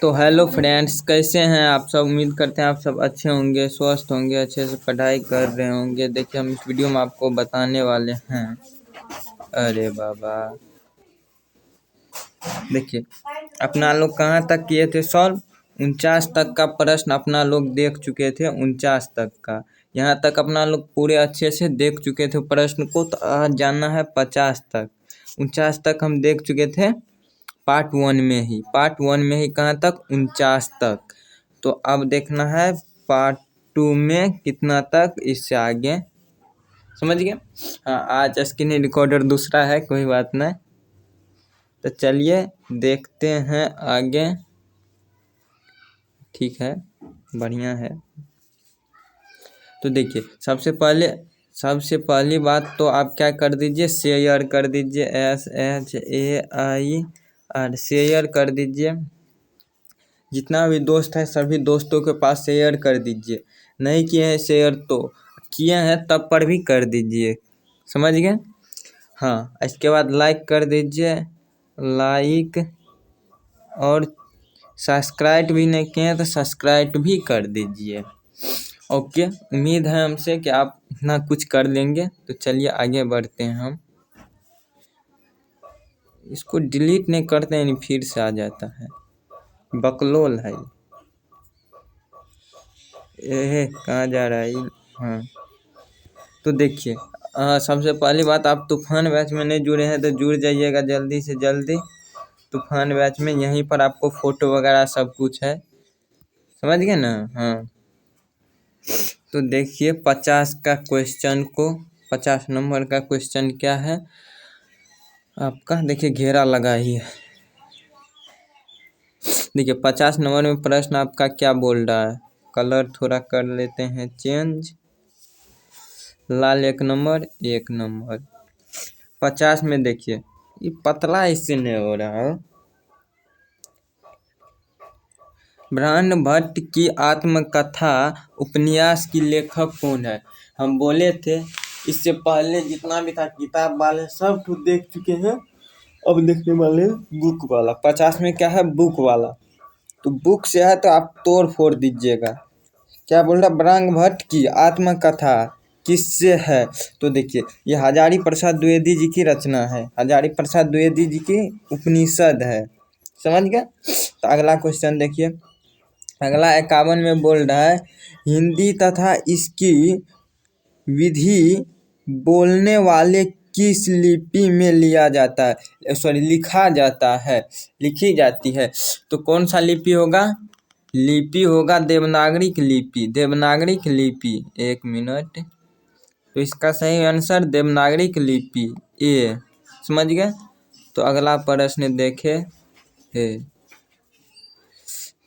तो hello friends, कैसे हैं आप सब। उम्मीद करते हैं आप सब अच्छे होंगे, स्वस्थ होंगे, अच्छे से पढ़ाई कर रहे होंगे। देखिए, हम इस वीडियो में आपको बताने वाले हैं। अरे बाबा, देखिए अपना लोग कहाँ तक किए थे सॉल्व। 49 तक का प्रश्न अपना लोग देख चुके थे। 49 तक का यहाँ तक अपना लोग पूरे अच्छे से देख चुके थे प्रश्न को। तो आज जाना है 50 तक। 49 तक हम देख चुके थे पार्ट 1 में ही कहाँ तक, 49 तक। तो अब देखना है पार्ट 2 में कितना तक, इससे आगे। समझ गए। हाँ, आज स्क्रीन रिकॉर्डर दूसरा है, कोई बात नहीं। तो चलिए देखते हैं आगे। ठीक है, बढ़िया है। तो देखिए, सबसे पहली बात तो आप क्या कर दीजिए, शेयर कर दीजिए। SHAIR शेयर कर दीजिए। जितना भी दोस्त है सभी दोस्तों के पास शेयर कर दीजिए। नहीं किए हैं शेयर तो किए हैं तब पर भी कर दीजिए। समझ गए। हाँ, इसके बाद लाइक कर दीजिए, लाइक। और सब्सक्राइब भी नहीं किए हैं तो सब्सक्राइब भी कर दीजिए। ओके, उम्मीद है हमसे कि आप इतना कुछ कर लेंगे। तो चलिए आगे बढ़ते हैं हम। इसको डिलीट नहीं करते हैं, फिर से आ जाता है। बकलोल है ये, कहाँ जा रहा है। हाँ, तो देखिए, सबसे पहली बात, आप तूफान बैच में नहीं जुड़े हैं तो जुड़ जाइएगा जल्दी से जल्दी। तूफान बैच में यहीं पर आपको फोटो वगैरह सब कुछ है। समझ गए ना। हाँ, तो देखिए 50 का क्वेश्चन को, 50 नंबर का क्वेश्चन क्या है आपका। देखिए घेरा लगा ही है। देखिए 50 नंबर में प्रश्न आपका क्या बोल रहा है। कलर थोड़ा कर लेते हैं चेंज। लाल 1 नंबर, 1 नंबर। 50 में देखिए, ये पतला इससे नहीं हो रहा है। ब्रह्म भट्ट की आत्मकथा उपन्यास की लेखक कौन है। हम बोले थे इससे पहले जितना भी था किताब वाले सब तो देख चुके हैं। अब देखने वाले बुक वाला। 50 में क्या है, बुक वाला। तो बुक से है तो आप तोड़ फोड़ दीजिएगा। क्या बोल रहा, ब्रह्म भट्ट की आत्मकथा किससे है। तो देखिए, ये हजारी प्रसाद द्विवेदी जी की रचना है। हजारी प्रसाद द्विवेदी जी की उपनिषद है। समझ गए। तो अगला क्वेश्चन देखिए, अगला 51 में बोल रहा है, हिंदी तथा इसकी विधि बोलने वाले किस लिपि में लिया जाता है, लिखा जाता है, लिखी जाती है। तो कौन सा लिपि होगा, लिपि होगा देवनागरिक लिपि। देवनागरिक लिपि, 1 मिनट। तो इसका सही आंसर देवनागरिक लिपि ए। समझ गए। तो अगला प्रश्न देखे है।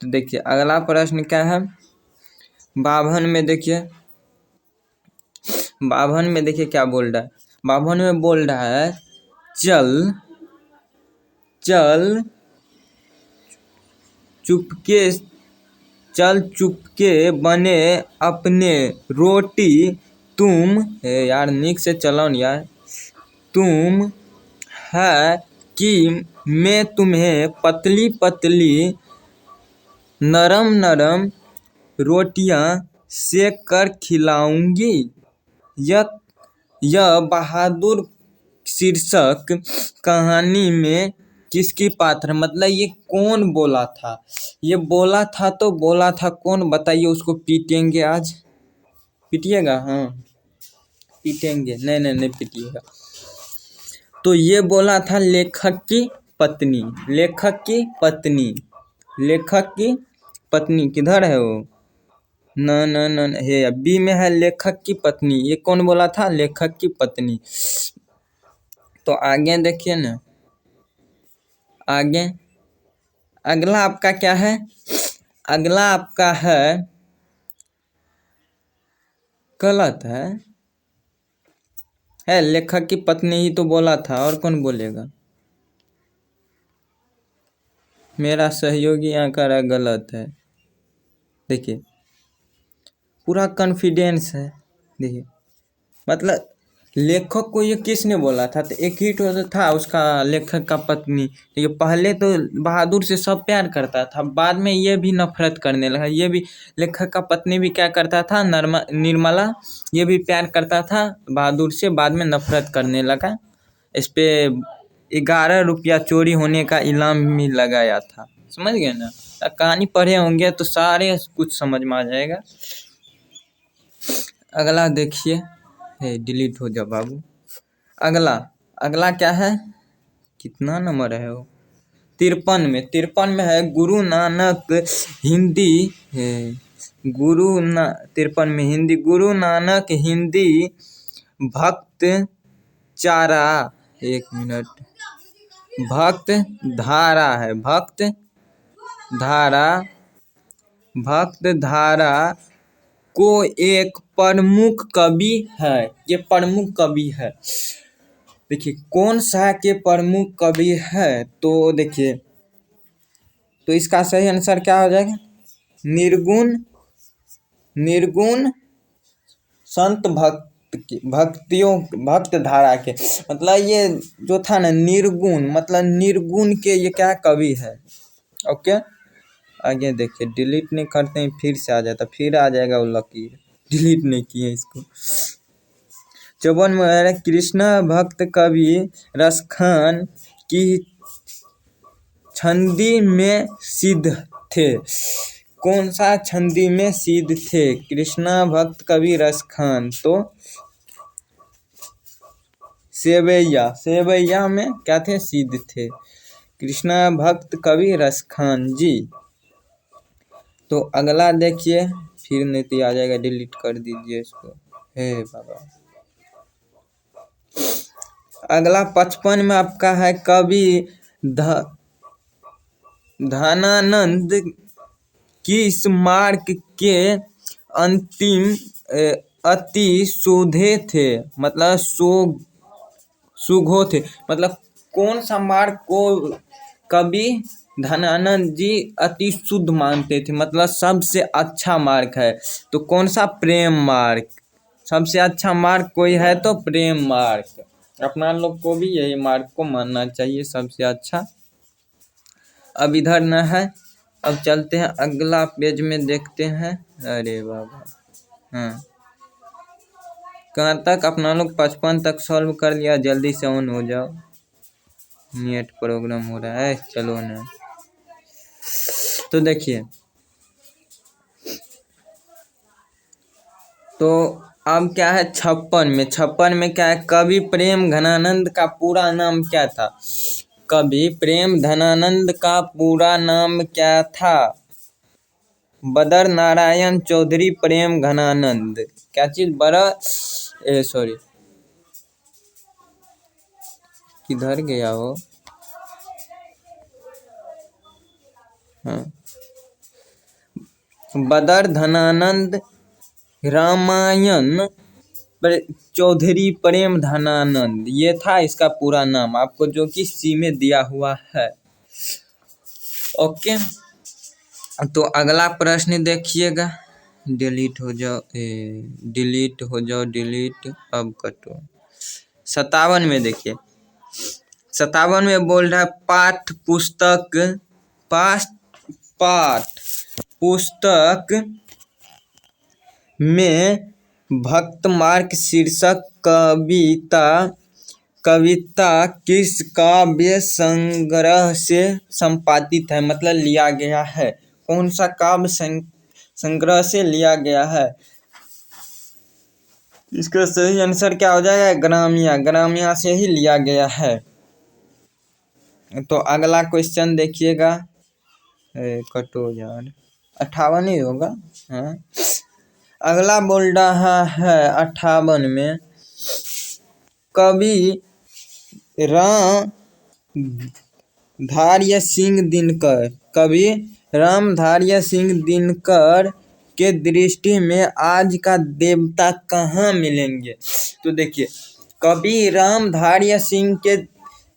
तो देखिए अगला प्रश्न क्या है, 52 में देखिए। 52 में देखिए क्या बोल रहा है। 52 में बोल रहा है, चल चल चुपके बने अपने रोटी तुम। यार निक से चलाओ यार। तुम है कि मैं तुम्हें पतली पतली नरम नरम रोटियां सेक कर खिलाऊंगी। यह बहादुर शीर्षक कहानी में किसकी पात्र, मतलब ये कौन बोला था। ये बोला था तो बोला था कौन, बताइए। उसको पीटेंगे आज, पीटिएगा। हाँ पीटेंगे, नहीं पीटिएगा। तो ये बोला था लेखक की पत्नी। लेखक की पत्नी, लेखक की पत्नी किधर है वो। न हे, बी में है लेखक की पत्नी। ये कौन बोला था, लेखक की पत्नी। तो आगे देखिए ना, आगे अगला आपका क्या है, अगला आपका है, गलत है लेखक की पत्नी ही तो बोला था, और कौन बोलेगा। मेरा सहयोगी यहाँ कह रहा गलत है। देखिए पूरा कॉन्फिडेंस है। देखिए मतलब लेखक को ये किसने बोला था? तो एक ही तो था उसका लेखक का पत्नी। ये पहले तो बहादुर से सब प्यार करता था, बाद में ये भी नफरत करने लगा। ये भी लेखक का पत्नी भी क्या करता था, निर्मला, ये भी प्यार करता था बहादुर से, बाद में नफरत करने लगा। इस पे 11 रुपया चोरी होने का इनाम भी लगाया था। समझ गए ना? कहानी पढ़े होंगे तो सारे कुछ समझ में आ जाएगा। अगला देखिए, डिलीट हो जा बाबू। अगला अगला क्या है, कितना नंबर है वो? 53 में है गुरु नानक हिंदी। 53 में हिंदी, गुरु नानक हिंदी भक्त चारा। 1 मिनट, भक्त धारा है, भक्त धारा को एक प्रमुख कवि है। ये प्रमुख कवि है। देखिए कौन सा के प्रमुख कवि है, तो देखिए, तो इसका सही आंसर क्या हो जाएगा? निर्गुण संत भक्त धारा के। मतलब ये जो था ना निर्गुण, मतलब निर्गुण के ये क्या कवि है। ओके, आगे देखिए, डिलीट नहीं करते हैं फिर से आ जाता, फिर आ जाएगा वो लकीर। डिलीट नहीं किए इसको। 54 में कृष्ण भक्त कवि रसखान की छंदी में सिद्ध थे। कौन सा छंदी में सिद्ध थे कृष्णा भक्त कवि रसखान? तो सेवैया में क्या थे, सिद्ध थे कृष्णा भक्त कवि रसखान जी। तो अगला देखिए, फिर नहीं तो आ जाएगा, डिलीट कर दीजिए इसको, हे बाबा। अगला 55 में आपका है कवि धनानंद किस मार्ग के अंतिम अति शोधे थे, मतलब सुघो थे। मतलब कौन सा मार्ग को कवि धनानंद जी अति शुद्ध मानते थे, मतलब सबसे अच्छा मार्ग है। तो कौन सा? प्रेम मार्ग। सबसे अच्छा मार्ग कोई है तो प्रेम मार्ग। अपना लोग को भी यही मार्ग को मानना चाहिए सबसे अच्छा। अब इधर न है, अब चलते हैं अगला पेज में देखते हैं। अरे बाबा, हाँ, कहाँ तक अपना लोग 55 तक सॉल्व कर लिया। जल्दी से ऑन हो जाओ, नेट प्रोग्राम हो रहा है, चलो ना। तो देखिए, तो अब क्या है 56 में क्या है, कवि प्रेम धनानंद का पूरा नाम क्या था? कवि प्रेम धनानंद का पूरा नाम क्या था? बदर नारायण चौधरी प्रेम घनानंद। क्या चीज? सॉरी, किधर गया वो? हाँ, बदर धनानंद रामायण चौधरी प्रेम धनानंद, ये था इसका पूरा नाम, आपको जो कि सी में दिया हुआ है। ओके, तो अगला प्रश्न देखिएगा। डिलीट हो जाओ, डिलीट, अब कटो। 57 में देखिए, 57 में बोल रहा है पाठ पुस्तक में भक्तमार्ग शीर्षक कविता किस काव्य संग्रह से संपादित है, मतलब लिया गया है। कौन सा काव्य संग्रह से लिया गया है? इसका सही आंसर क्या हो जाएगा? ग्रामिया से ही लिया गया है। तो अगला क्वेश्चन देखिएगा, कटो यार, 58 ही होगा। हाँ, अगला बोल रहा है 58 में कवि रामधारी सिंह दिनकर के दृष्टि में आज का देवता कहाँ मिलेंगे? तो देखिए, कवि रामधारी सिंह के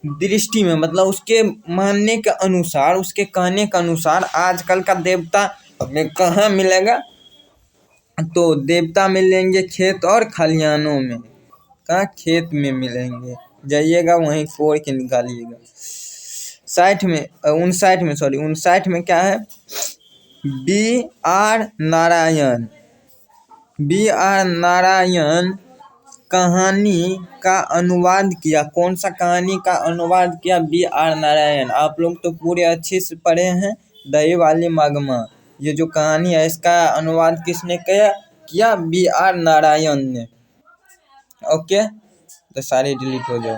दृष्टि में, मतलब उसके मानने के अनुसार, उसके कहने के अनुसार आजकल का देवता हमें कहाँ मिलेगा? तो देवता मिलेंगे खेत और खलिहानों में। कहाँ खेत में मिलेंगे, जाइएगा वहीं कोड़ के निकालिएगा। 59 में क्या है? B.R. नारायण कहानी का अनुवाद किया। कौन सा कहानी का अनुवाद किया? B.R. नारायण। आप लोग तो पूरे अच्छे से पढ़े हैं दही वाली मगमा। ये जो कहानी है इसका अनुवाद किसने किया? B.R. नारायण ने। ओके, तो सारे डिलीट हो जाओ।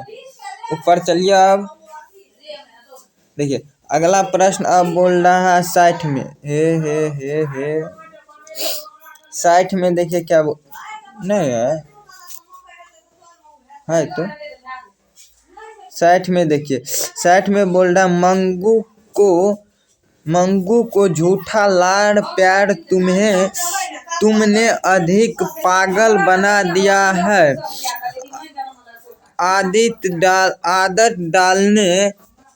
ऊपर चलिए। अब देखिए अगला प्रश्न अब बोल रहा है 60 में। हे 60 में देखिए क्या नहीं है तो 60 में देखिए, 60 में बोल रहा मंगू को झूठा लाड़ प्यार तुमने अधिक पागल बना दिया है। आदत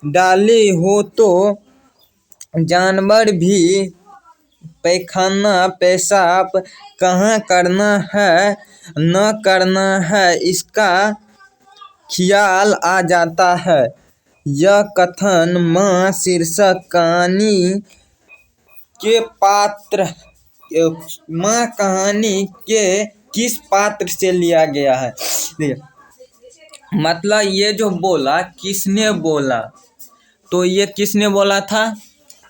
डाली हो तो जानवर भी पैखाना पेशाब कहाँ करना है न करना है इसका ख्याल आ जाता है। यह कथन माँ शीर्षक कहानी के किस पात्र से लिया गया है? देखिए मतलब ये जो बोला किसने बोला, तो ये किसने बोला था?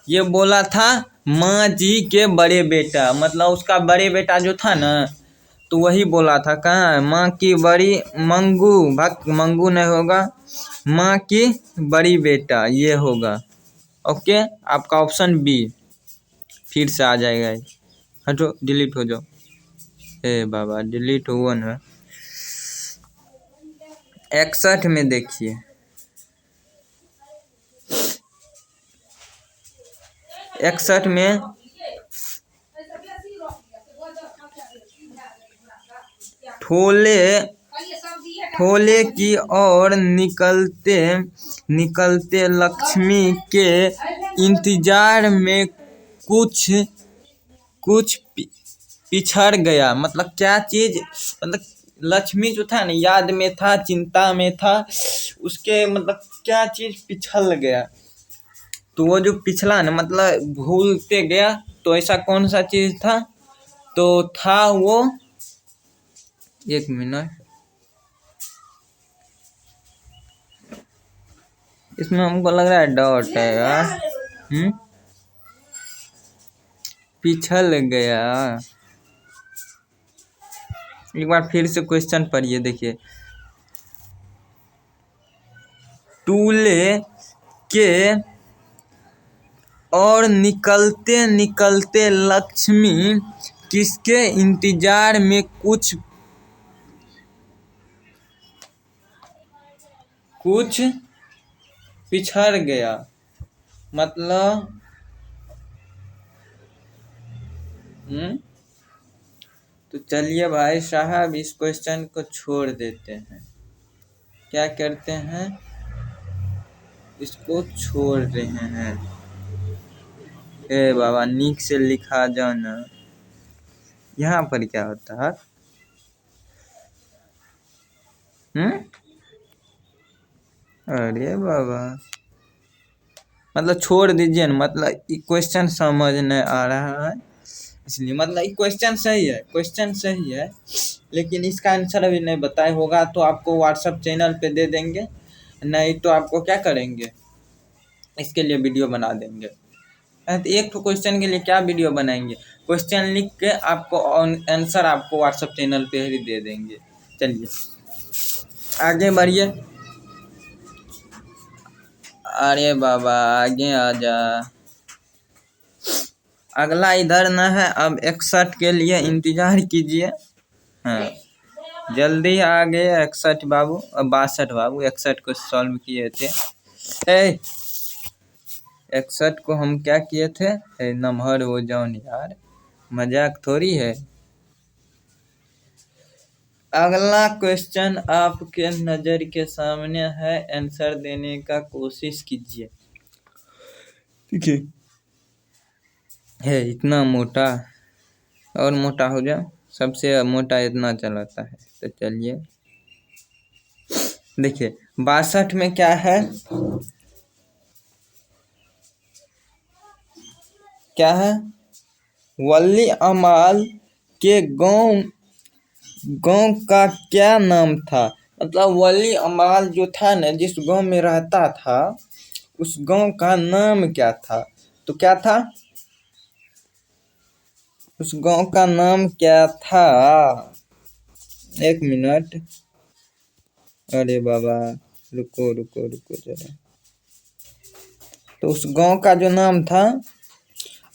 ये बोला था माँ जी के बड़े बेटा, मतलब उसका बड़े बेटा जो था ना, तो वही बोला था। कहाँ है? माँ की बड़ी मंगू नहीं होगा, माँ की बड़ी बेटा ये होगा। ओके, आपका ऑप्शन बी फिर से आ जाएगा। हटो, डिलीट हो जाओ। बाबा डिलीट हुआ ना। 61 में देखिए, 61 में ठोले की ओर निकलते लक्ष्मी के इंतजार में कुछ पिछड़ गया। मतलब क्या चीज? मतलब लक्ष्मी जो था ना याद में था, चिंता में था, उसके मतलब क्या चीज पिछड़ गया। तो वो जो पिछला ना मतलब भूलते गया, तो ऐसा कौन सा चीज था? तो था वो, एक मिनट, इसमें हमको लग रहा है डॉट है यार। पिछल गया। एक बार फिर से क्वेश्चन पढ़िए। देखिए टूले के और निकलते लक्ष्मी किसके इंतजार में कुछ पिछड़ गया। मतलब तो चलिए भाई साहब इस क्वेश्चन को छोड़ देते हैं। क्या करते हैं? इसको छोड़ रहे हैं। बाबा नीक से लिखा जाना। यहाँ पर क्या होता है? अरे बाबा मतलब छोड़ दीजिए ना, मतलब क्वेश्चन समझ नहीं आ रहा है इसलिए। मतलब क्वेश्चन सही है लेकिन इसका आंसर अभी नहीं बताए। होगा तो आपको व्हाट्सएप चैनल पे दे देंगे, नहीं तो आपको क्या करेंगे, इसके लिए वीडियो बना देंगे। तो एक तो क्वेश्चन के लिए क्या वीडियो बनाएंगे? क्वेश्चन लिख के आपको आंसर आपको व्हाट्सएप चैनल पे ही दे देंगे। चलिए आगे बढ़िए। अरे बाबा आगे आ जा। अगला इधर न है। अब 61 के लिए इंतजार कीजिए। हाँ जल्दी आ गए 61 बाबू। 62 बाबू 61 को सॉल्व किए थे। 61 को हम क्या किए थे? नमहर हो जाओ यार, मजाक थोड़ी है। अगला क्वेश्चन आपके नजर के सामने है, आंसर देने का कोशिश कीजिए। ठीक है इतना मोटा और मोटा हो जाओ, सबसे मोटा इतना चलाता है। तो चलिए देखिए 62 में क्या है, क्या है, वली अमाल के गांव गांव का क्या नाम था। मतलब वली अमाल जो था ना, जिस गांव में रहता था, उस गांव का नाम क्या था। तो क्या था, उस गांव का नाम क्या था। एक मिनट, अरे बाबा, रुको रुको रुको जरा। तो उस गांव का जो नाम था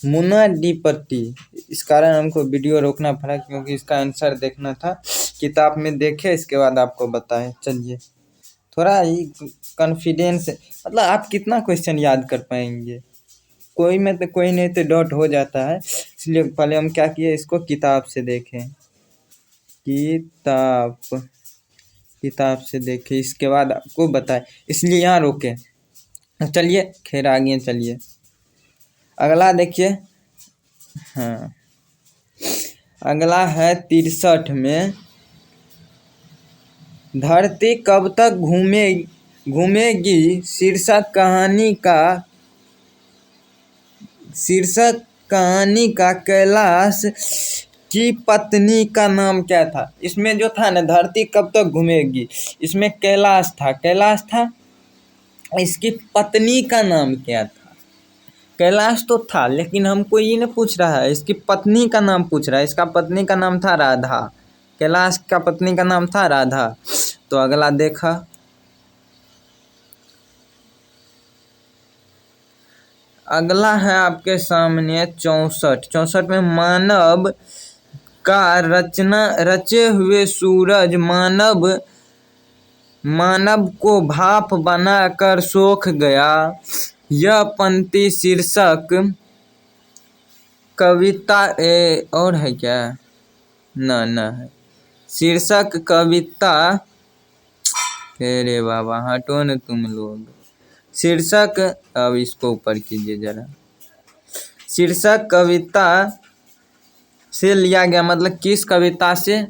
मुनाडीपट्टी। इस कारण हमको वीडियो रोकना पड़ा, क्योंकि इसका आंसर देखना था। किताब में देखे, इसके बाद आपको बताएं। चलिए, थोड़ा ही कॉन्फिडेंस, मतलब आप कितना क्वेश्चन याद कर पाएंगे। कोई में तो कोई नहीं तो डॉट हो जाता है, इसलिए पहले हम क्या किए, इसको किताब से देखें। किताब से देखें, इसके बाद आपको बताएं, इसलिए यहाँ रोके। चलिए खैर आगे चलिए, अगला देखिए। हाँ, अगला है 63 में, धरती कब तक घूमेगी शीर्षक कहानी का कैलाश की पत्नी का नाम क्या था। इसमें जो था ना, धरती कब तक घूमेगी, इसमें कैलाश था, इसकी पत्नी का नाम क्या था। कैलाश तो था, लेकिन हमको ये नहीं पूछ रहा है, इसकी पत्नी का नाम पूछ रहा है। इसका पत्नी का नाम था राधा, कैलाश का पत्नी का नाम था राधा। तो अगला देखा, अगला है आपके सामने 64 में, मानव का रचे हुए सूरज मानव को भाप बनाकर सोख गया। यह पंक्ति शीर्षक कविता और है क्या, ना है शीर्षक कविता। अरे बाबा हटो न तुम लोग। शीर्षक, अब इसको ऊपर कीजिए जरा, शीर्षक कविता से लिया गया, मतलब किस कविता से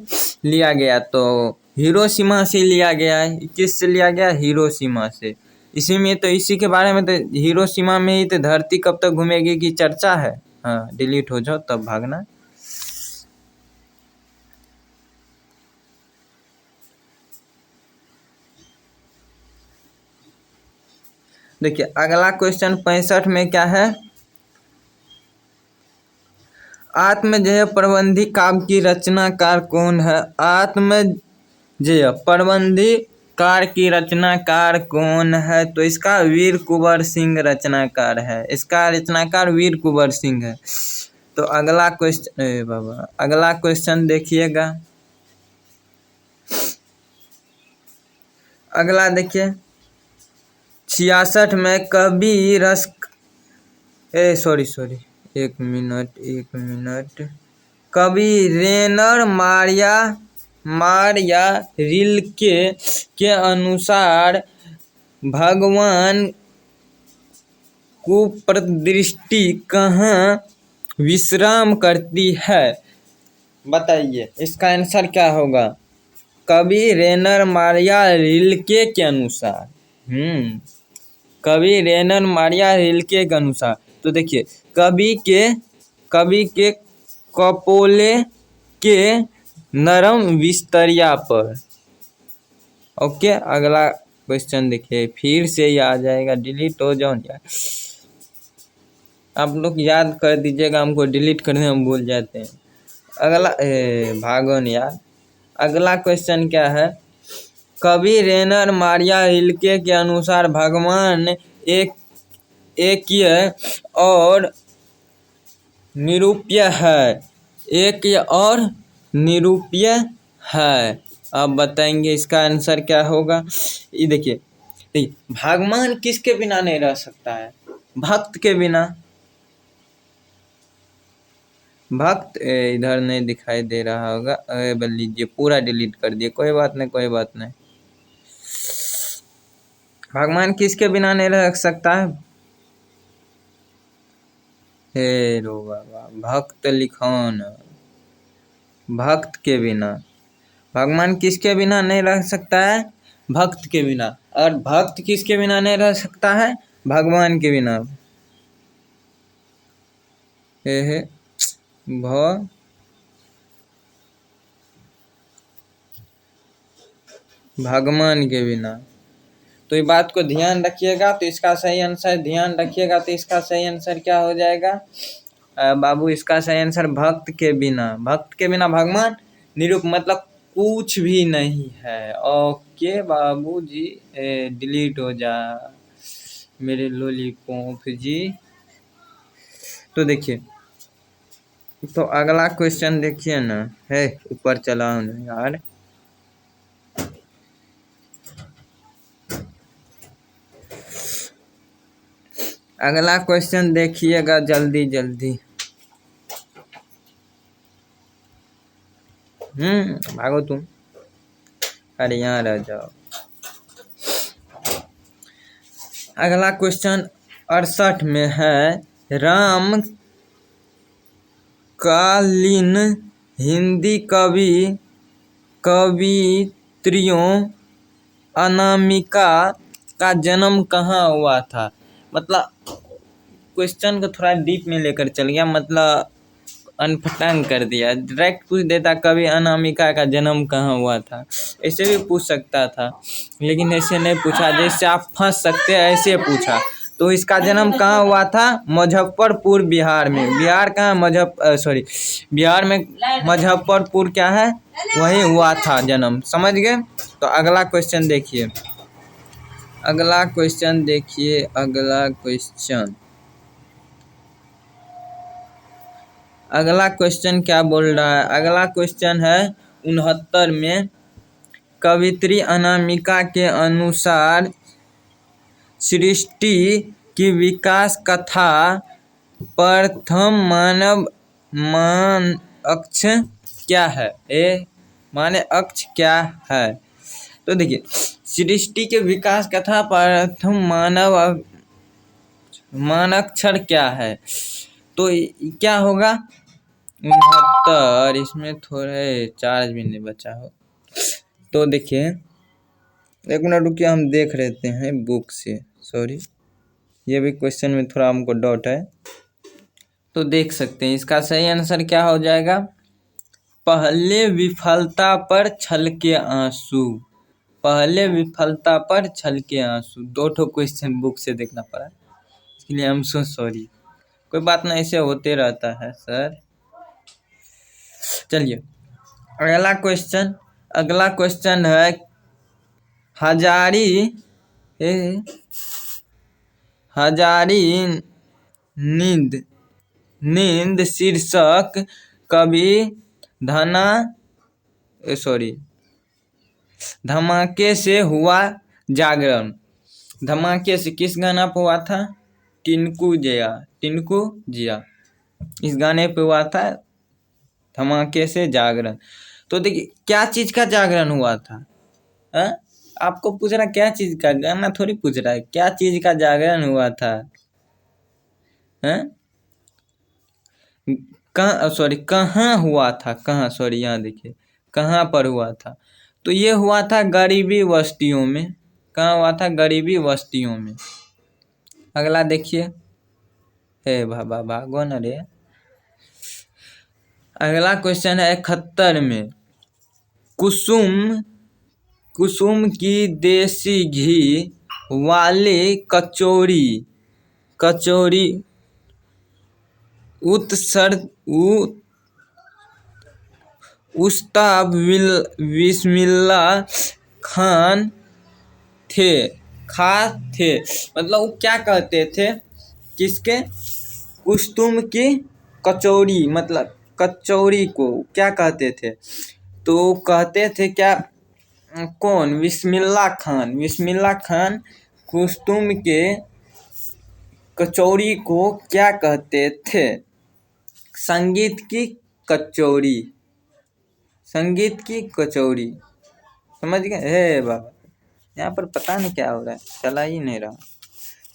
लिया गया। तो हिरोशिमा से लिया गया है। किस से लिया गया, हिरोशिमा से। इसी में तो, इसी के बारे में तो, हिरोशिमा में ही तो धरती कब तक घूमेगी की चर्चा है। हाँ, डिलीट हो जाओ तब भागना। देखिए अगला क्वेश्चन 65 में क्या है, आत्मजेय प्रबंधी काव्य की रचनाकार कौन है। आत्मजेय प्रबंधी कार की रचनाकार कौन है। तो इसका वीर कुंवर सिंह रचनाकार है, इसका रचनाकार वीर कुंवर सिंह है। तो अगला क्वेश्चन, अगला क्वेश्चन देखिएगा। अगला देखिए 66 में, कवि रस सॉरी एक मिनट, कवि रेनर मारिया रिल्के के अनुसार भगवान कुप्रदृष्टि कहाँ विश्राम करती है। बताइए इसका आंसर क्या होगा। कवि रेनर मारिया रिल्के के अनुसार, कवि रेनर मारिया रिल्के के अनुसार। तो देखिए कवि के कपोले के नरम बिस्तरिया पर। ओके, अगला क्वेश्चन देखिए, फिर से ये आ जाएगा, डिलीट हो जाओ यार। आप लोग याद कर दीजिएगा, हमको डिलीट करने हम भूल जाते हैं। अगला भागो नहीं यार। अगला क्वेश्चन क्या है, कवि रेनर मारिया रिल्के के अनुसार भगवान एक और निरूप्य है। अब बताएंगे इसका आंसर क्या होगा। ये देखिए, भगवान किसके बिना नहीं रह सकता है, भक्त के बिना। भक्त इधर नहीं दिखाई दे रहा होगा, बल लीजिए, पूरा डिलीट कर दिए, कोई बात नहीं। भगवान किसके बिना नहीं रह सकता है। हे रो बाबा, भक्त लिखौन, भक्त के बिना। भगवान किसके बिना नहीं रह सकता है, भक्त के बिना। और भक्त किसके बिना नहीं रह सकता है? भगवान के बिना। हे भगवान के बिना। तो ये बात को ध्यान रखिएगा। तो इसका सही आंसर ध्यान रखिएगा। तो इसका सही आंसर क्या हो जाएगा बाबू? इसका सही आंसर भक्त के बिना। भक्त के बिना भगवान निरूप मतलब कुछ भी नहीं है। ओके बाबू जी, डिलीट हो जा मेरे लॉलीपॉप जी। तो देखिए, तो अगला क्वेश्चन देखिए ना। है ऊपर चला हूँ ना यार। अगला क्वेश्चन देखिएगा जल्दी जल्दी। भागो तुम, अरे यहाँ रह जाओ। अगला क्वेश्चन 68 में है, राम कालीन हिंदी कवित्रियों अनामिका का जन्म कहाँ हुआ था? मतलब क्वेश्चन को थोड़ा डीप में लेकर चल गया, मतलब अनपटांग कर दिया। डायरेक्ट पूछ देता कवि अनामिका का जन्म कहाँ हुआ था, ऐसे भी पूछ सकता था, लेकिन ऐसे नहीं पूछा। जैसे आप फंस सकते हैं ऐसे पूछा। तो इसका जन्म कहाँ हुआ था? मुजफ्फरपुर, बिहार में। बिहार कहाँ? बिहार में मुजफ्फरपुर क्या है, वहीं हुआ था जन्म। समझ गए? तो अगला क्वेश्चन देखिए। अगला क्वेश्चन क्या बोल रहा है? अगला क्वेश्चन है 69 में, कवित्री अनामिका के अनुसार सृष्टि की विकास कथा प्रथम मान अक्ष क्या है? माने अक्ष क्या है? तो देखिए, सृष्टि के विकास कथा प्रथम मानक्षर क्या है? तो क्या होगा? 69। इसमें थोड़े चार्ज भी नहीं बचा हो। तो देखिए, एक मिनट रुकिए, हम देख लेते हैं बुक से। सॉरी, ये भी क्वेश्चन में थोड़ा हमको डाउट है। तो देख सकते हैं इसका सही आंसर क्या हो जाएगा। पहले विफलता पर छल के आंसू। पहले विफलता पर छल के आंसू। 2 क्वेश्चन बुक से देखना पड़ा, इसके लिए हम सो सॉरी। कोई बात नहीं, ऐसे होते रहता है सर। चलिए अगला क्वेश्चन है, हजारी नींद शीर्षक कवि धमाके से हुआ जागरण। धमाके से किस गाना पे हुआ था? टिंकू जिया, इस गाने पे हुआ था धमाके से जागरण। तो देखिए, क्या चीज का जागरण हुआ था? आपको पूछ रहा क्या चीज का, गाना थोड़ी पूछ रहा है। क्या चीज का जागरण हुआ था? कहाँ हुआ था? यहाँ देखिए, कहाँ पर हुआ था? तो ये हुआ था गरीबी बस्तियों में। कहाँ हुआ था? गरीबी बस्तियों में। अगला देखिए, हे बाबा भागो न रे। अगला क्वेश्चन है 71 में, कुसुम की देसी घी वाली कचौरी उस्ताद बिस्मिल्ला खान थे। मतलब वो क्या कहते थे? किसके? कुसुम की कचौरी, मतलब कचौरी को क्या कहते थे? तो कहते थे क्या? कौन? बिस्मिल्ला खान कुसुम के कचौरी को क्या कहते थे? संगीत की कचौरी। समझ गए? हे बाबा, यहाँ पर पता नहीं क्या हो रहा है, चला ही नहीं रहा।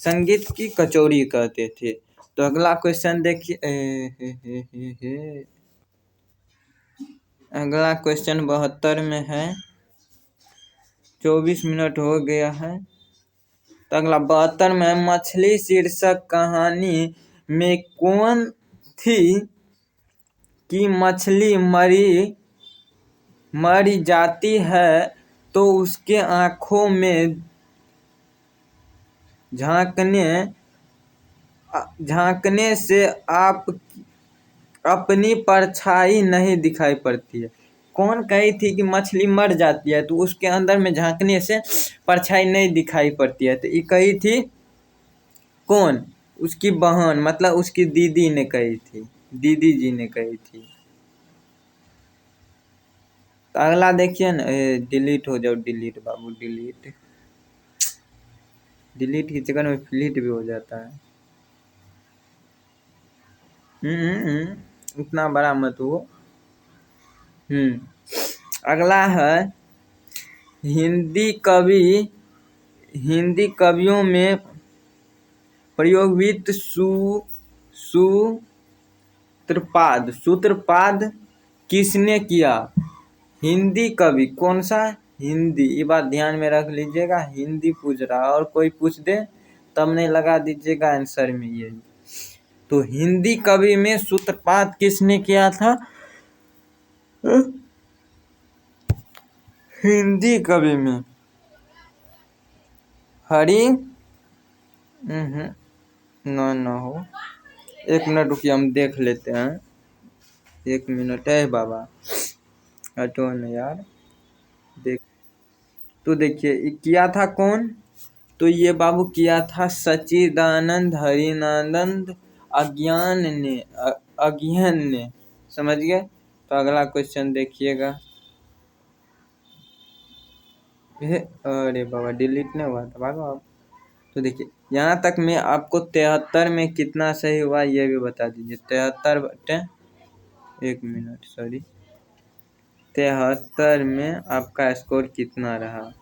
संगीत की कचौरी कहते थे। तो अगला क्वेश्चन देखिए। अगला क्वेश्चन 72 में है, 24 मिनट हो गया है। तो अगला 72 में मछली शीर्षक कहानी में कौन थी कि मछली मरी जाती है तो उसके आंखों में झांकने से अपनी परछाई नहीं दिखाई पड़ती है। कौन कही थी कि मछली मर जाती है तो उसके अंदर में झांकने से परछाई नहीं दिखाई पड़ती है? तो ये कही थी कौन? उसकी बहन, मतलब उसकी दीदी ने कही थी, दीदी जी ने कही थी। तो अगला देखिए ना, डिलीट हो जाओ, डिलीट बाबू, डिलीट के चक्कर में फ्लीट भी हो जाता है। उतना बड़ा मत हो। अगला है हिंदी कवियों में प्रयोगित सूत्रपात किसने किया? हिंदी कवि कौन सा? हिंदी, ये बात ध्यान में रख लीजिएगा। हिंदी पूछ रहा और कोई पूछ दे तब नहीं लगा दीजिएगा आंसर में यही। तो हिंदी कवि में सूत्रपात किसने किया था? हिंदी कवि में न हो। 1 मिनट रुकिए, हम देख लेते हैं। 1 मिनट है बाबा, हटो न यार। देख तो देखिए किया था कौन? तो ये बाबू किया था सच्चिदानंद हरिनानंद अज्ञन ने। समझ गए? तो अगला क्वेश्चन देखिएगा। अरे बाबा, डिलीट नहीं हुआ था, भागो आप। तो देखिए यहाँ तक में आपको 73 में कितना सही हुआ ये भी बता दीजिए। 73 बटे 1 मिनट, सॉरी, 73 में आपका स्कोर कितना रहा?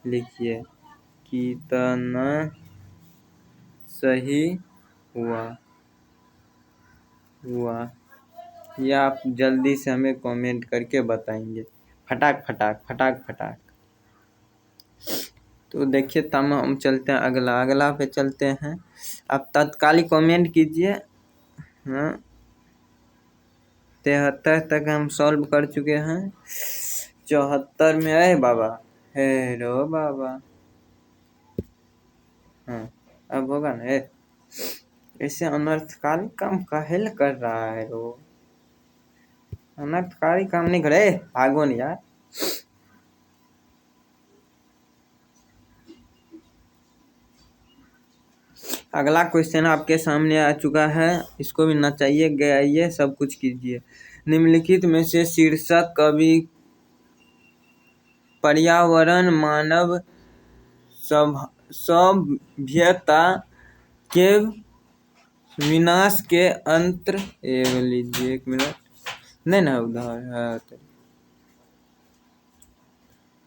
लिखिए कितना सही हुआ ये आप जल्दी से हमें कमेंट करके बताएंगे। फटाक। तो देखिए हम चलते हैं अगला पे चलते हैं। आप तत्काल कमेंट कीजिए। 73 तक हम सॉल्व कर चुके हैं। 74 में आए बाबा, हेरो बाबा। अब होगा ना? ऐसे अनर्थकारी काम काहे कर रहा है? रो अनर्थकारी काम नहीं करे, भागो नहीं यार। अगला क्वेश्चन आपके सामने आ चुका है, इसको भी नचाइए गाइए सब कुछ कीजिए। निम्नलिखित में से शीर्षक कवि पर्यावरण मानव सभ्यता के विनाश के लीजिए 1 मिनट, नहीं ना उधर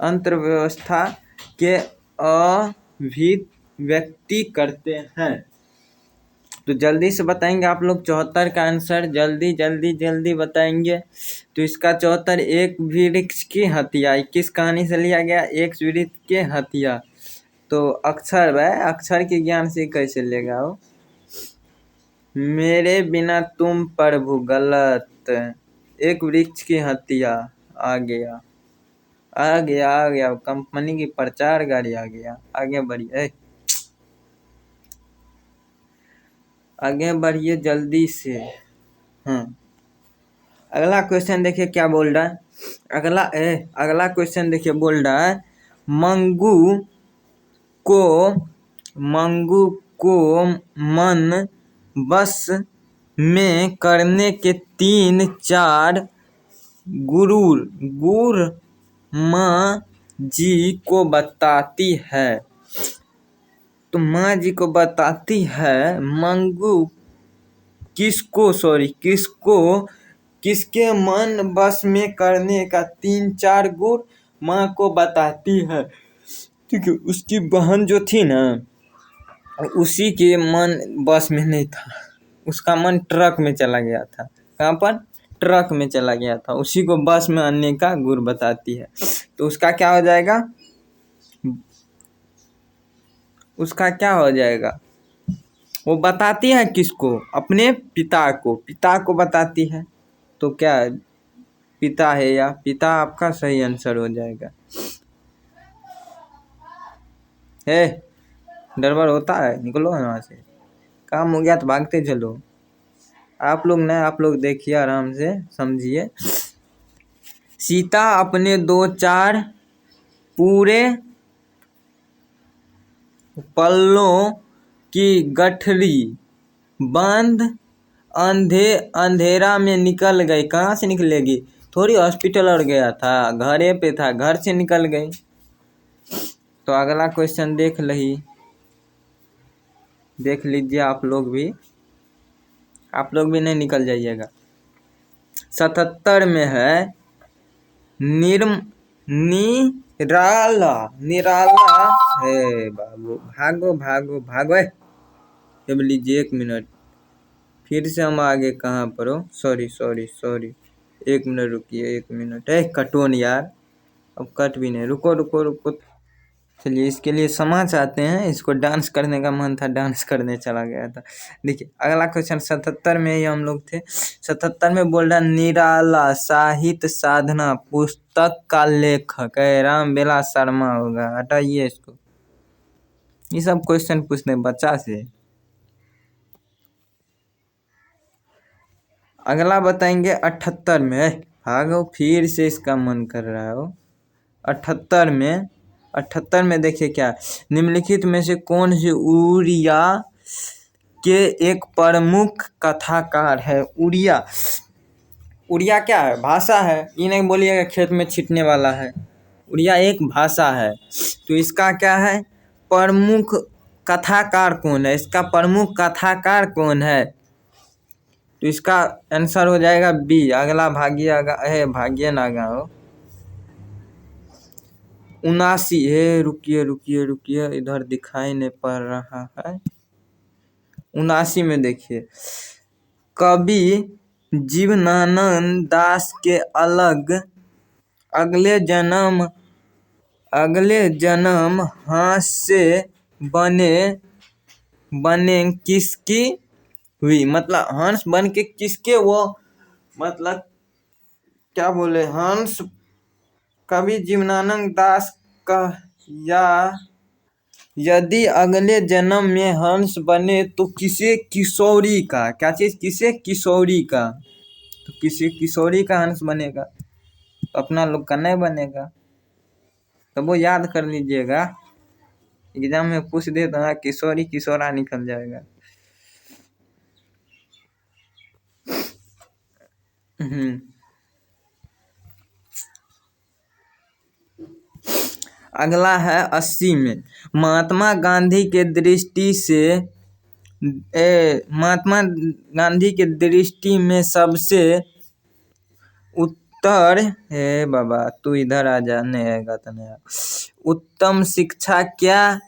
अंतर्व्यवस्था के अभिव्यक्ति करते हैं। तो जल्दी से बताएंगे आप लोग 74 का आंसर, जल्दी बताएंगे। तो इसका 74 एक वृक्ष की हत्या किस कहानी से लिया गया? एक वृक्ष के हत्या। तो अक्षर के ज्ञान से कैसे लेगा वो? मेरे बिना तुम प्रभु, गलत। एक वृक्ष की हत्या आ गया। कंपनी की प्रचार गाड़ी आ गया। आगे बढ़िए जल्दी से। अगला क्वेश्चन देखिए क्या बोल रहा है। अगला क्वेश्चन देखिए बोल रहा है मंगू को मन बस में करने के 3-4 गुर माँ जी को बताती है। तो माँ जी को बताती है मंगू किसके मन बस में करने का 3-4 गुण माँ को बताती है। ठीक है, उसकी बहन जो थी ना, उसी के मन बस में नहीं था, उसका मन ट्रक में चला गया था। कहाँ पर? ट्रक में चला गया था। उसी को बस में आने का गुर बताती है। तो उसका क्या हो जाएगा? उसका क्या हो जाएगा? वो बताती है किसको? अपने पिता को बताती है। तो क्या पिता है या पिता आपका सही आंसर हो जाएगा। है गड़बड़ होता है, निकलो यहाँ से। काम हो गया तो भागते चलो। आप लोग न, आप लोग देखिए आराम से समझिए। सीता अपने 2-4 पूरे पल्लों की गठरी बंद अंधेरा में निकल गई। कहाँ से निकलेगी? थोड़ी हॉस्पिटल और गया था, घरे पे था, घर से निकल गई। तो अगला क्वेश्चन देख लीजिए आप लोग भी नहीं निकल जाइएगा। 77 में है निराला है बाबू। भागो भागो भागो। जब लीजिए 1 मिनट, फिर से हम आगे कहाँ पर हो? सॉरी 1 मिनट रुकिए, 1 मिनट। कटोन यार, अब कट भी नहीं। रुको। चलिए, इसके लिए क्षमा चाहते हैं। इसको डांस करने का मन था, डांस करने चला गया था। देखिए अगला क्वेश्चन 77 में ही हम लोग थे। 77 में बोल रहा निराला साहित्य साधना पुस्तक का लेखक है रामविलास शर्मा होगा। हटाइए इसको, ये सब क्वेश्चन पूछने बच्चा से। अगला बताएंगे 78 में। भागो, फिर से इसका मन कर रहा हो। 78 में देखिए क्या, निम्नलिखित में से कौन सी उड़िया के एक प्रमुख कथाकार है? उड़िया क्या है? भाषा है। ये नहीं बोलिएगा खेत में छिटने वाला है। उड़िया एक भाषा है। तो इसका क्या है? प्रमुख कथाकार कौन है? इसका प्रमुख कथाकार कौन है? तो इसका आंसर हो जाएगा बी। अगला भाग्य नागा हो। 79 है। रुकिए, इधर दिखाई नहीं पड़ रहा है। 79 में देखिए, कवि जीवनानंद दास के अगले जन्म हाथ से बने किसकी हुई? मतलब हंस बन के किसके वो, मतलब क्या बोले, हंस कवि जीवनानंद दास का, या यदि अगले जन्म में हंस बने तो किसे किशोरी का? क्या चीज? किसे किशोरी का? तो किसी किशोरी का हंस बनेगा, तो अपना लोग का नहीं बनेगा। तो वो याद कर लीजिएगा, एग्जाम में पूछ दे तो किशोरी किशोरा निकल जाएगा। अगला है 80 में। महात्मा गांधी के दृष्टि में सबसे उत्तर है बाबा, तू इधर आ जा, नहीं आएगा तो नहीं। उत्तम शिक्षा क्या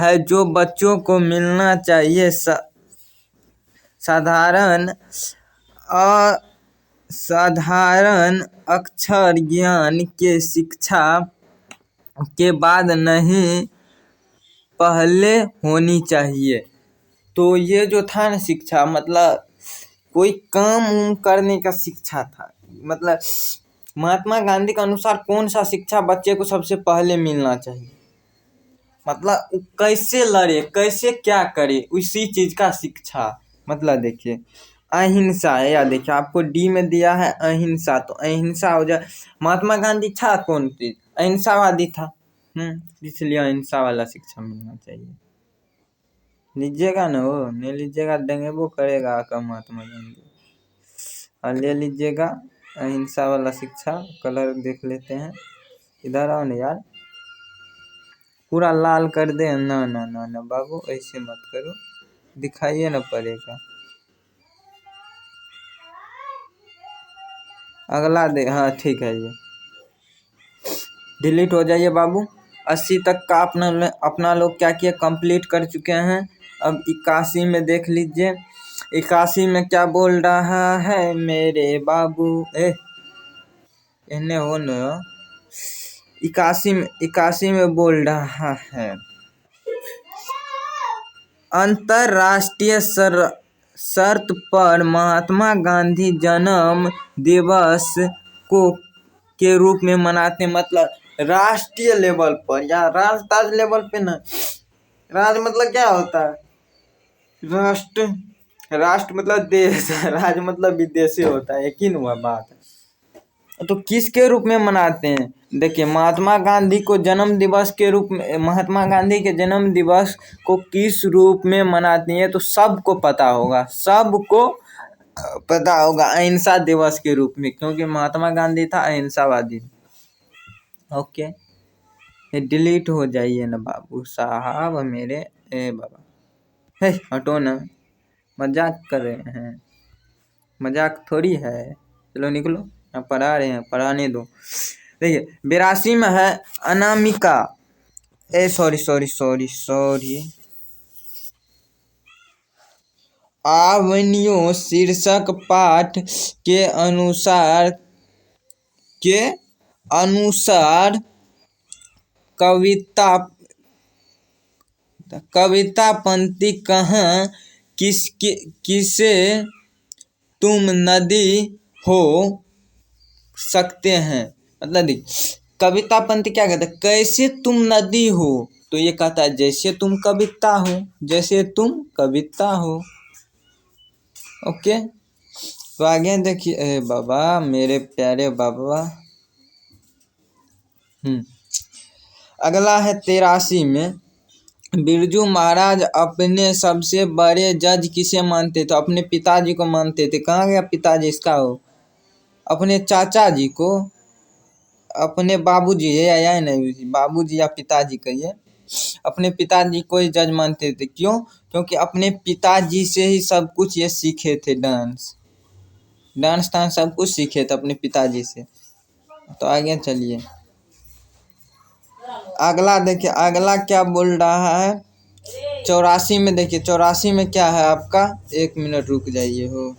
है जो बच्चों को मिलना चाहिए? साधारण अक्षर ज्ञान के शिक्षा के बाद नहीं, पहले होनी चाहिए। तो ये जो था ना शिक्षा, मतलब कोई काम करने का शिक्षा था। मतलब महात्मा गांधी के अनुसार कौन सा शिक्षा बच्चे को सबसे पहले मिलना चाहिए? मतलब कैसे लड़े, कैसे क्या करे, उसी चीज का शिक्षा। मतलब देखिए अहिंसा है, या देखिए आपको डी में दिया है अहिंसा, तो अहिंसा हो जाए। महात्मा गांधी था कौन चीज? अहिंसावादी था। इसलिए अहिंसा वाला शिक्षा मिलना चाहिए। लीजिएगा ना, वो नहीं लीजिएगा देंगे वो करेगा आका महात्मा गांधी। और ले लीजिएगा अहिंसा वाला शिक्षा। कलर देख लेते हैं, इधर आओ ना यार, पूरा लाल कर दे। ना ना ना ना बाबू, ऐसे मत करो, दिखाइए ना पड़ेगा। अगला दे, हाँ ठीक है, ये डिलीट हो जाइए बाबू। 80 तक का अपना लोग क्या किया, कंप्लीट कर चुके हैं। अब 81 में देख लीजिए। 81 में क्या बोल रहा है मेरे बाबू? इन्हें हो न 81 में बोल रहा है अंतर्राष्ट्रीय शर्त पर महात्मा गांधी जन्म दिवस को के रूप में मनाते हैं। मतलब राष्ट्रीय लेवल पर या राज्य लेवल पे ना। राज्य मतलब क्या होता है? राष्ट्र। राष्ट्र मतलब देश, राज्य मतलब विदेशी होता है। यकीन हुआ बात? तो किसके रूप में मनाते हैं? देखिए, महात्मा गांधी को जन्म दिवस के रूप में, महात्मा गांधी के जन्म दिवस को किस रूप में मनाते हैं तो सबको पता होगा, सबको पता होगा, अहिंसा दिवस के रूप में, क्योंकि महात्मा गांधी था अहिंसावादी। ओके, ये डिलीट हो जाइए ना बाबू साहब मेरे। ए बाबा, हे हटो ना, मजाक कर रहे हैं, मजाक थोड़ी है। चलो निकलो, पढ़ा रहे हैं, पढ़ाने दो। देखिए 82 में है अनामिका, सॉरी आवनियों शीर्षक पाठ के अनुसार कविता पंक्ति कहाँ किसे तुम नदी हो सकते हैं। मतलब देख, कविता पंक्ति क्या कहता है? कैसे तुम नदी हो, तो ये कहता है जैसे तुम कविता हो, जैसे तुम कविता हो। ओके, तो आगे देखिए बाबा, मेरे प्यारे बाबा। अगला है 83 में, बिरजू महाराज अपने सबसे बड़े जज किसे मानते थे? अपने पिताजी को मानते थे। कहाँ गया पिताजी इसका? हो अपने चाचा जी को, अपने बाबूजी है या नहीं, बाबूजी या पिताजी कहिए, अपने पिताजी को ही जज मानते थे। क्यों? क्योंकि अपने पिताजी से ही सब कुछ ये सीखे थे, डांस सब कुछ सीखे थे अपने पिताजी से। तो आगे चलिए, अगला देखिए, अगला क्या बोल रहा है 84 में। देखिए 84 में क्या है आपका, 1 मिनट रुक जाइए हो।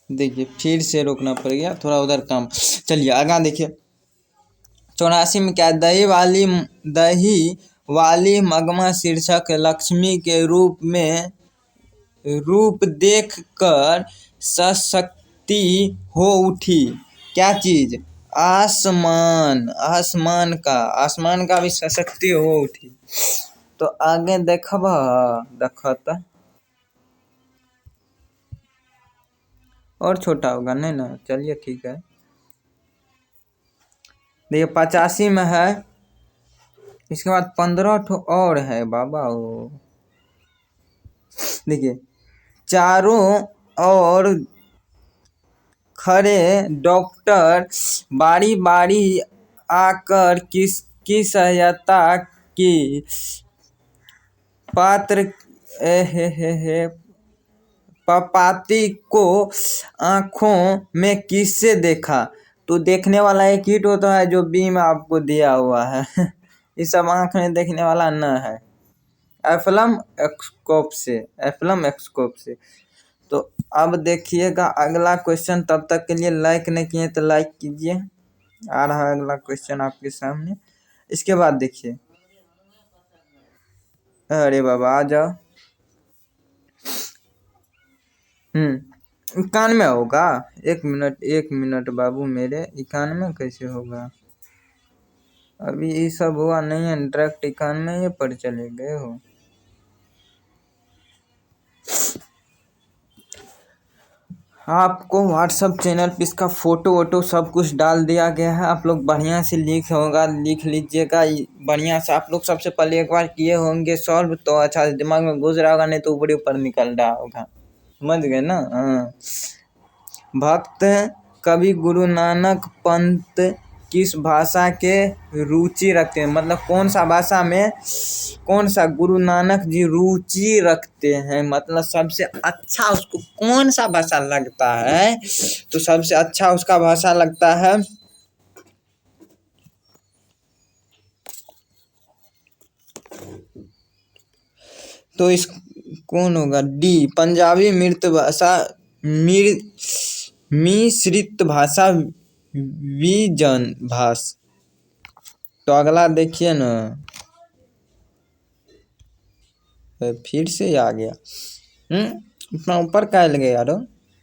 देखिए फिर से रोकना पड़ गया, थोड़ा उधर काम। चलिए आगे देखिए 84 में क्या, दही वाली मगमा शीर्षक लक्ष्मी के रूप देख कर सशक्ति हो उठी। क्या चीज? आसमान का भी सशक्ति हो उठी। तो आगे देखत और छोटा होगा नहीं ना। चलिए ठीक है, देखिए 85 में है, इसके बाद 15 ठो और है बाबा। वो देखिए, चारों ओर खड़े डॉक्टर बारी बारी आकर किसकी सहायता की? पात्र पपाती को आंखों में किससे देखा? तो देखने वाला एक कीट होता है जो बीम आपको दिया हुआ है। ये सब आंख में देखने वाला न है, एफ्लम एक्सकोप से। तो अब देखिएगा अगला क्वेश्चन। तब तक के लिए लाइक नहीं किए तो लाइक कीजिए। आ रहा है अगला क्वेश्चन आपके सामने। इसके बाद देखिए, अरे बाबा आ जाओ। 91 होगा। 1 मिनट बाबू मेरे, 91 कैसे होगा? अभी ये सब हुआ नहीं है, डायरेक्ट 91 पर चले गए हो। आपको व्हाट्सएप चैनल पे इसका फोटो वोटो सब कुछ डाल दिया गया है। आप लोग बढ़िया से लिख लीजिएगा बढ़िया से। आप लोग सबसे पहले एक बार किए होंगे सॉल्व, तो अच्छा दिमाग में घुस रहा होगा, नहीं तो ऊपर ऊपर निकल रहा होगा। समझ गए ना? भक्त कवि गुरु नानक पंत किस भाषा के रुचि रखते हैं? मतलब कौन सा गुरु नानक जी रुचि रखते हैं? मतलब सबसे अच्छा उसको कौन सा भाषा लगता है? तो सबसे अच्छा उसका भाषा लगता है तो इस कौन होगा? डी, पंजाबी मिश्रित भाषा विजन भाषा। तो अगला देखिए ना, फिर से आ गया। इतना ऊपर का लगे यारो,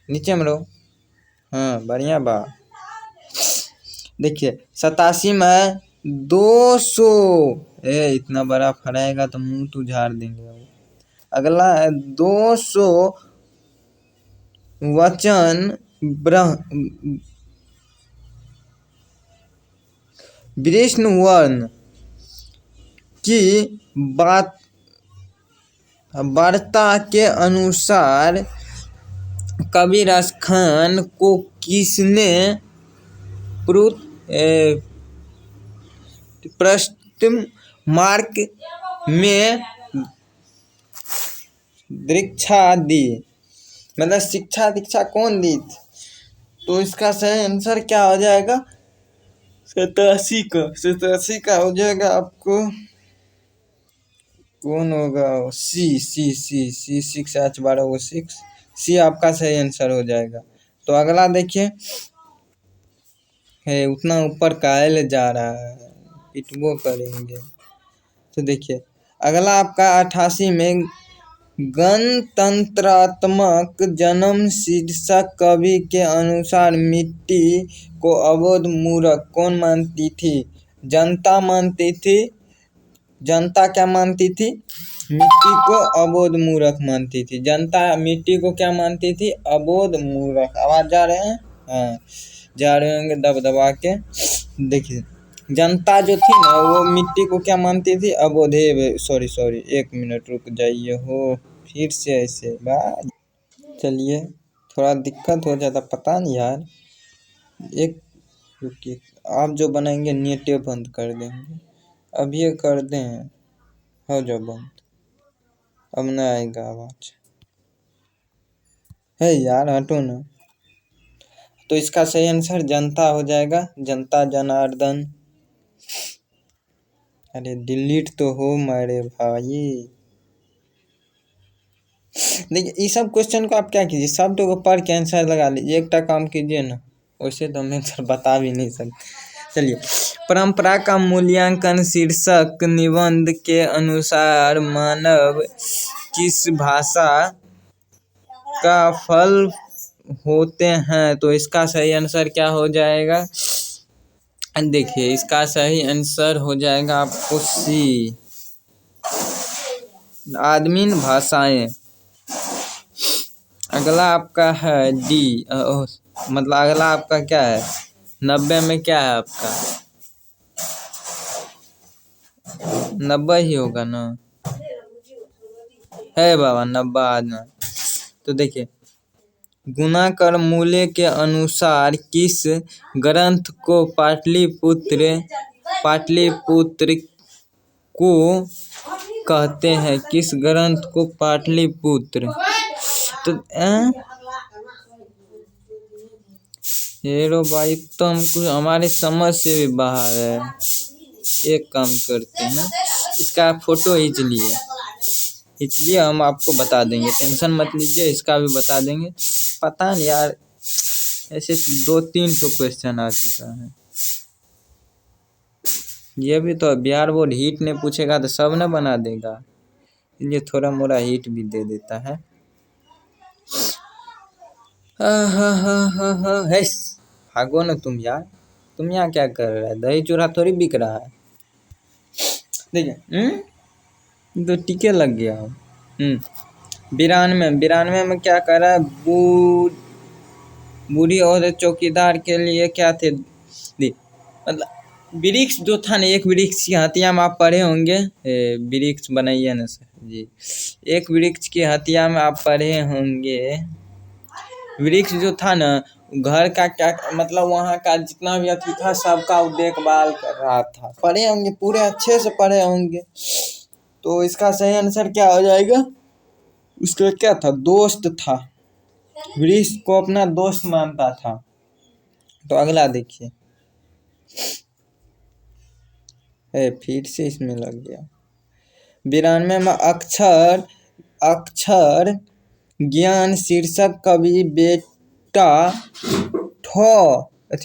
नीचे में रहो। हाँ बढ़िया बा। देखिए 87 में 200। इतना बड़ा फराएगा तो मुंह तो झाड़ देंगे। अगला है 200 वचन विष्णु वर्ण की बात वार्ता के अनुसार कबीर खान को किसने प्रश्न मार्क में दीक्षा दी, मतलब शिक्षा दीक्षा कौन दी? तो इसका सही आंसर क्या हो जाएगा? 87 का हो जाएगा आपको। कौन होगा? सी 6 6 सी आपका सही आंसर हो जाएगा। तो अगला देखिए, है उतना ऊपर काहे जा रहा है, पिटबो करेंगे। तो देखिए अगला आपका 88 में गणतंत्रात्मक जन्म शीर्षक कवि के अनुसार मिट्टी को अबोध मूर्ख कौन मानती थी? जनता मानती थी। जनता क्या मानती थी? मिट्टी को अबोध मूर्ख मानती थी। जनता मिट्टी को क्या मानती थी? अबोध मूर्ख। आवाज जा रहे हैं? हाँ जा रहे होंगे दबा के। देखिए जनता जो थी ना वो मिट्टी को क्या मानती थी? अबोध। सॉरी 1 मिनट रुक जाइए हो, फिर से ऐसे बात। चलिए थोड़ा दिक्कत हो जाता, पता नहीं यार। एक रुकिए, आप जो बनाएंगे नेटे बंद कर देंगे। अब ये कर दें, हो जाओ बंद। अब ना आएगा आवाज। है यार हटो ना। तो इसका सही आंसर जनता हो जाएगा। जनता जनार्दन। अरे डिलीट तो हो मेरे भाई। देखिए ये सब क्वेश्चन को आप क्या कीजिए, शब्द को पढ़ के आंसर लगा लीजिए। एक काम कीजिए ना, वैसे तो मैं तो बता भी नहीं सकता। चलिए परंपरा का मूल्यांकन शीर्षक निबंध के अनुसार मानव किस भाषा का फल होते हैं? तो इसका सही आंसर क्या हो जाएगा? देखिए इसका सही आंसर हो जाएगा आपको सी, आदमीन भाषाएं। अगला आपका है डी, मतलब अगला आपका क्या है? 90 में क्या है आपका? 90 ही होगा ना? है बाबा 90 आना। तो देखिए गुना कर मूल्य के अनुसार किस ग्रंथ को पाटलिपुत्र को कहते हैं? किस ग्रंथ को पाटलिपुत्र? तो हेरो भाई तो हमको हमारे समझ से भी बाहर है। एक काम करते हैं, इसका फोटो इसलिए हम आपको बता देंगे, टेंशन मत लीजिए, इसका भी बता देंगे। पता नहीं यार, ऐसे 2-3 तो क्वेश्चन आ चुका है। ये भी तो बिहार बोर्ड हीट ने पूछेगा तो सब न बना देगा, इसलिए थोड़ा मोड़ा हीट भी दे देता है। भागो ना तुम यार, तुम यहाँ क्या कर रहा है? दही चूड़ा थोड़ी बिक रहा है। देखिए तो टीके लग गया। 92 में क्या कर रहा है? बूढ़ी और चौकीदार के लिए क्या थे? मतलब वृक्ष जो था ना, एक वृक्ष की हत्या में आप पढ़े होंगे। वृक्ष बनाइए ना सर जी। एक वृक्ष की हत्या में आप पढ़े होंगे। वृक्ष जो था ना, घर का क्या मतलब, वहाँ का जितना भी अथी था सबका वो देखभाल कर रहा था। पढ़े होंगे, पूरे अच्छे से पढ़े होंगे। तो इसका सही आंसर क्या हो जाएगा? उसका क्या था? दोस्त था, वृक्ष को अपना दोस्त मानता था। तो अगला देखिए, फिर से इसमें लग गया। 92 में अक्षर ज्ञान शीर्षक कवि बेटा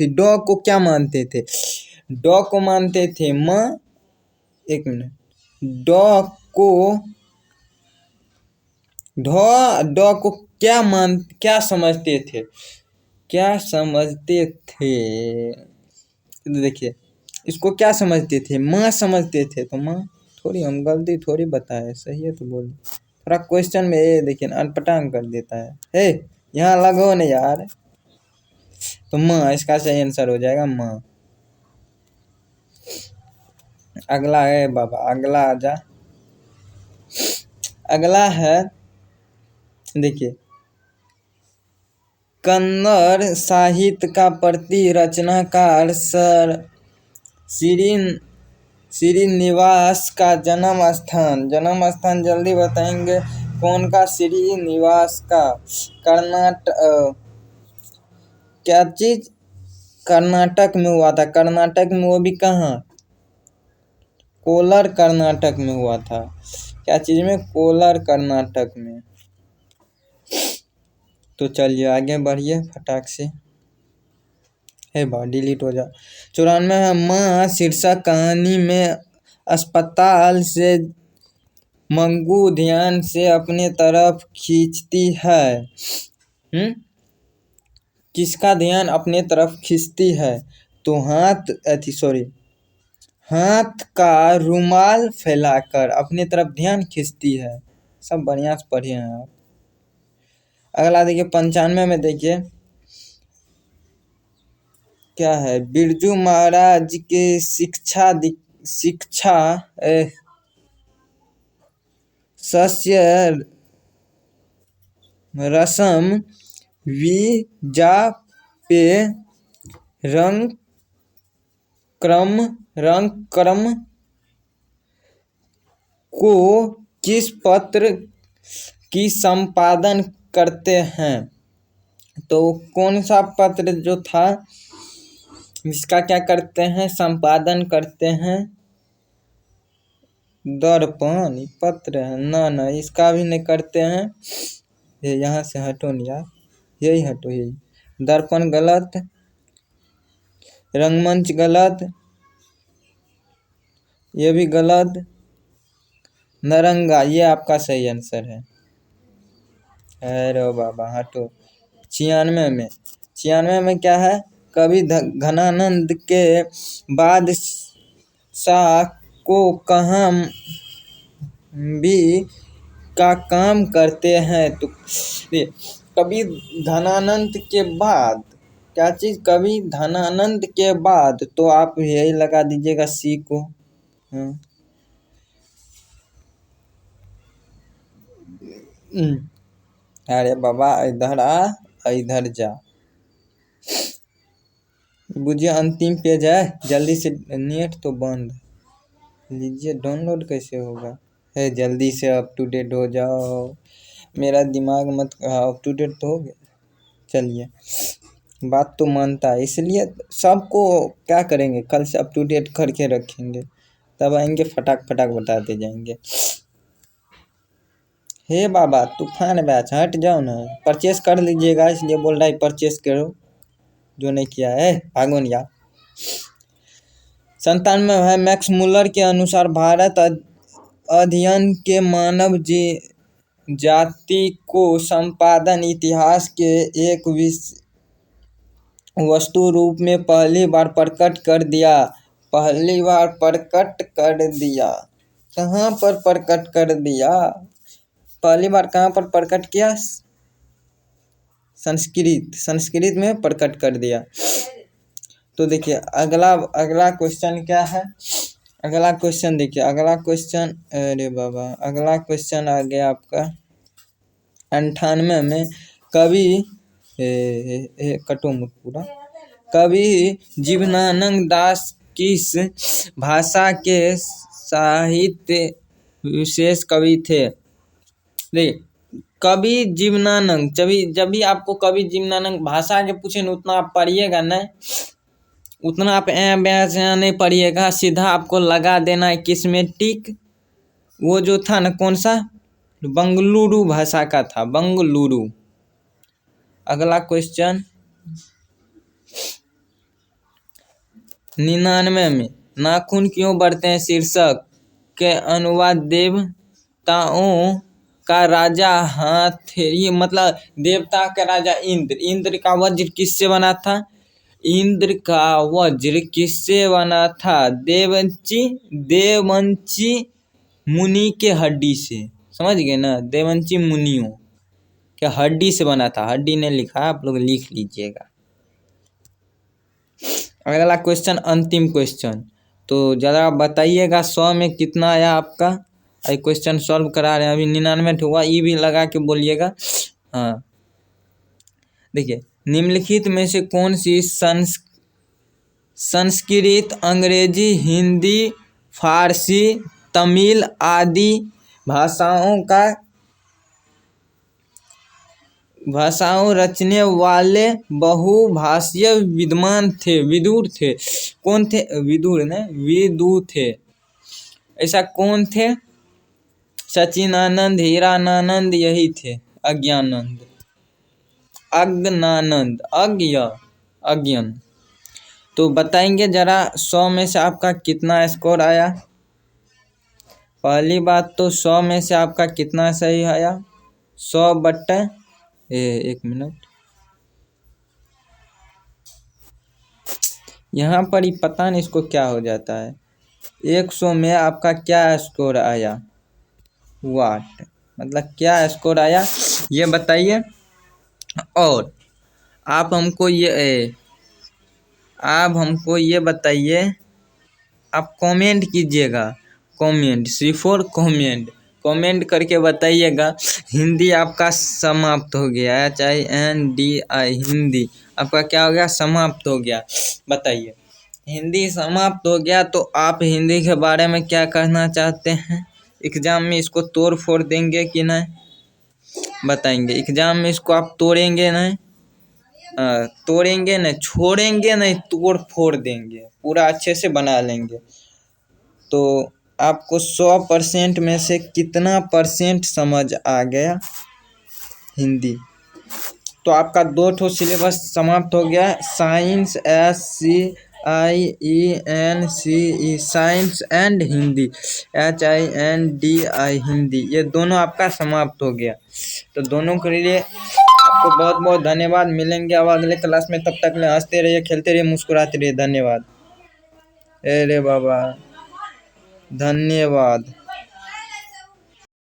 डॉ को क्या मानते थे? डॉ को मानते थे एक मिनट, डॉ को ढ को क्या समझते थे? क्या समझते थे? देखिए, इसको क्या समझते थे? माँ समझते थे। तो माँ थोड़ी, हम गलती थोड़ी बताए, सही है तो बोल। थोड़ा क्वेश्चन में ये देखिए अटपटांग कर देता है। हे यहाँ लगो न यार। तो माँ इसका सही आंसर हो जाएगा, माँ। अगला है बाबा, अगला आजा। अगला है, देखिए, कन्नड़ साहित्य का प्रति रचनाकार सर श्रीनिवास का जन्म स्थान जल्दी बताएंगे। कौन का? श्रीनिवास का। क्या चीज? कर्नाटक में हुआ था। कर्नाटक में, वो भी कहाँ? कोलार कर्नाटक में हुआ था। क्या चीज में? कोलार कर्नाटक में। तो चलिए आगे बढ़िए फटाक से। हे बा डिलीट हो जा। 94 है, माँ शीर्षक कहानी में अस्पताल से मंगू ध्यान से अपने तरफ खींचती है। किसका ध्यान अपने तरफ खींचती है? तो हाथ का रुमाल फैलाकर अपने तरफ ध्यान खींचती है। सब बढ़िया से पढ़िए हैं आप। अगला देखिए 95 में, देखिए क्या है? बिरजू महाराज के शिक्षा सस्य रसम वीजा पे रंग क्रम को किस पत्र की संपादन करते हैं? तो कौन सा पत्र जो था, इसका क्या करते हैं? संपादन करते हैं। दर्पण पत्र है ना, इसका भी नहीं करते हैं। ये यहाँ से हटो नहीं यार, यही हटो, यही। दर्पण गलत, रंगमंच गलत, ये भी गलत। नरंगा, ये आपका सही आंसर है। अरे बाबा हटो। 96 में क्या है? कवि घनानंद के बादशाह को कहाँ भी का काम करते हैं? तो कवि धनानंद के बाद, क्या चीज? कवि धनानंद के बाद, तो आप यही लगा दीजिएगा सी को। अरे बाबा इधर आ, इधर जा। बुझिए अंतिम पेज है, जल्दी से। नेट तो बंद लीजिए, डाउनलोड कैसे होगा? है जल्दी से अप टू डेट हो जाओ। मेरा दिमाग मत, अप टू डेट तो हो गया। चलिए, बात तो मानता है, इसलिए सबको क्या करेंगे, कल से अप टू डेट करके रखेंगे, तब आएंगे फटाक फटाक बताते जाएंगे। हे बाबा तूफान बैच, हट जाओ ना। परचेस कर लीजिएगा, इसलिए बोल रहा है परचेस करो, जो नहीं किया है भागो नहीं। 97 है, मैक्स मुलर के अनुसार भारत अध्ययन के मानव जाति को संपादन इतिहास के एक वस्तु रूप में पहली बार प्रकट कर दिया। कहाँ पर प्रकट कर दिया? पहली बार कहाँ पर प्रकट किया? संस्कृत में प्रकट कर दिया। तो देखिए अगला क्वेश्चन क्या है? अगला क्वेश्चन देखिए, अगला क्वेश्चन, अरे बाबा अगला क्वेश्चन आ गया आपका 98 में। कवि कटो मत पूरा। कवि जीवनानंद दास किस भाषा के साहित्य विशेष कवि थे? देखिए, कवि जीवनानंद, जब भी आपको कवि जीवनानंद भाषा के पूछे न, उतना आप पढ़िएगा नहीं, उतना आप नहीं पढ़िएगा, सीधा आपको लगा देना है किसमें टिक। वो जो था ना, कौन सा? बंगलुरु भाषा का था, बंगलुरु। अगला क्वेश्चन 99 में, नाखून क्यों बढ़ते हैं शीर्षक के अनुवाद देवताओं का राजा ये मतलब देवता का राजा इंद्र। इंद्र का वज्र किससे बना था? इंद्र का वज्र किससे बना था? देवंची मुनि के हड्डी से। समझ गए ना? देवंची मुनियों के हड्डी से बना था। हड्डी ने लिखा, आप लोग लिख लीजिएगा। अगला क्वेश्चन, अंतिम क्वेश्चन, तो जरा बताइएगा 100 में कितना आया आपका। ये क्वेश्चन सॉल्व करा रहे हैं अभी। 99 हुआ, ये भी लगा के बोलिएगा। हाँ देखिए, निम्नलिखित में से कौन सी संस्कृत, अंग्रेजी, हिंदी, फारसी, तमिल आदि भाषाओं रचने वाले बहुभाषीय विद्वान थे, विदुर थे। कौन थे? विदुर ने विदु थे। ऐसा कौन थे? सचिनानंद, हीरानंद, यही थे। अज्ञानंद, अज्ञानंद, अज्ञान। तो बताएंगे जरा 100 में से आपका कितना स्कोर आया। पहली बात तो 100 में से आपका कितना सही आया? 100 बट्टे 1 मिनट, यहाँ पर ही पता नहीं इसको क्या हो जाता है। 100 में आपका क्या स्कोर आया? वाट मतलब क्या स्कोर आया ये बताइए। और आप हमको ये बताइए, आप कमेंट कीजिएगा। कमेंट C4 कमेंट करके बताइएगा। हिंदी आपका समाप्त हो गया, HINDI हिंदी आपका क्या हो गया? समाप्त हो गया। बताइए, हिंदी समाप्त हो गया तो आप हिंदी के बारे में क्या कहना चाहते हैं? एग्जाम में इसको तोड़ फोड़ देंगे कि नहीं? बताएंगे। एग्जाम में इसको आप तोड़ेंगे नहीं? तोड़ेंगे नहीं, छोड़ेंगे नहीं, तोड़ फोड़ देंगे, पूरा अच्छे से बना लेंगे। तो आपको 100% में से कितना परसेंट समझ आ गया हिंदी? तो आपका 2 सिलेबस समाप्त हो गया। Science SCIENCE science and Hindi HINDI Hindi, ये दोनों आपका समाप्त हो गया। तो दोनों के लिए आपको बहुत बहुत धन्यवाद। मिलेंगे अब अगले क्लास में, तब तक हंसते रहिए, खेलते रहिए, मुस्कुराते रहिए। धन्यवाद। अरे बाबा, धन्यवाद।